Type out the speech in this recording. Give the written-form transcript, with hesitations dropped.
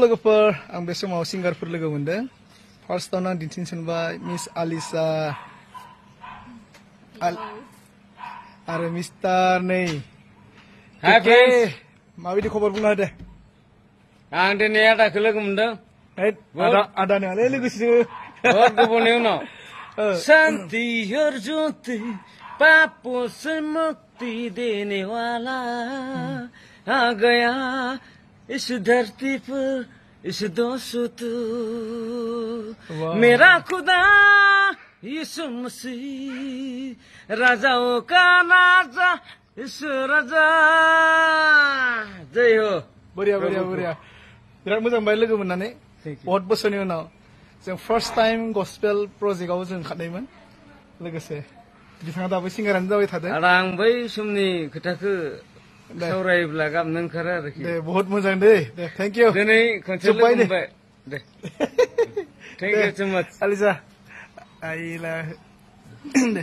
लोगोफोर आं बे समाव सिंगारफोर लोगो मोनदों फार्स्टआवनो आं दिन्थिनो सानबाय मिस आलिसा आरो मिस्टार नै हाय फ्रेंड्स माबायदि खबर बुंना होदे आं दिनै आदाखौ लोगो मोनदों आदा नङालै लोगोसे बहुत गोबावनि उनाव शांति और ज्योति पापों से मुक्ति देने वाला आ गया इस धरती पर इस दोस्तों तू मेरा खुदा यीशु मसीह राजाओं का राजा इस राजा जय हो बरिया बरिया बरिया बिराद मोजां मोनबाय लोगो मोननानै बहुत बोसोरनि उनाव जों फार्स्ट टाइम गस्पेल प्रजेक्टआव जों ओंखारनायमोन लोगोसे बिथाङा दाबो सिंगारानो जाबाय थादों आरो आं बै समनि खोथाखौ सावरायोब्ला गाबनो ओंखारो आरोखि दे बहुत मोजां दे थेंक इउ दिनै खनसे लोगो मोनबाय दे थेंक इउ सो माच आलिसा आइला दे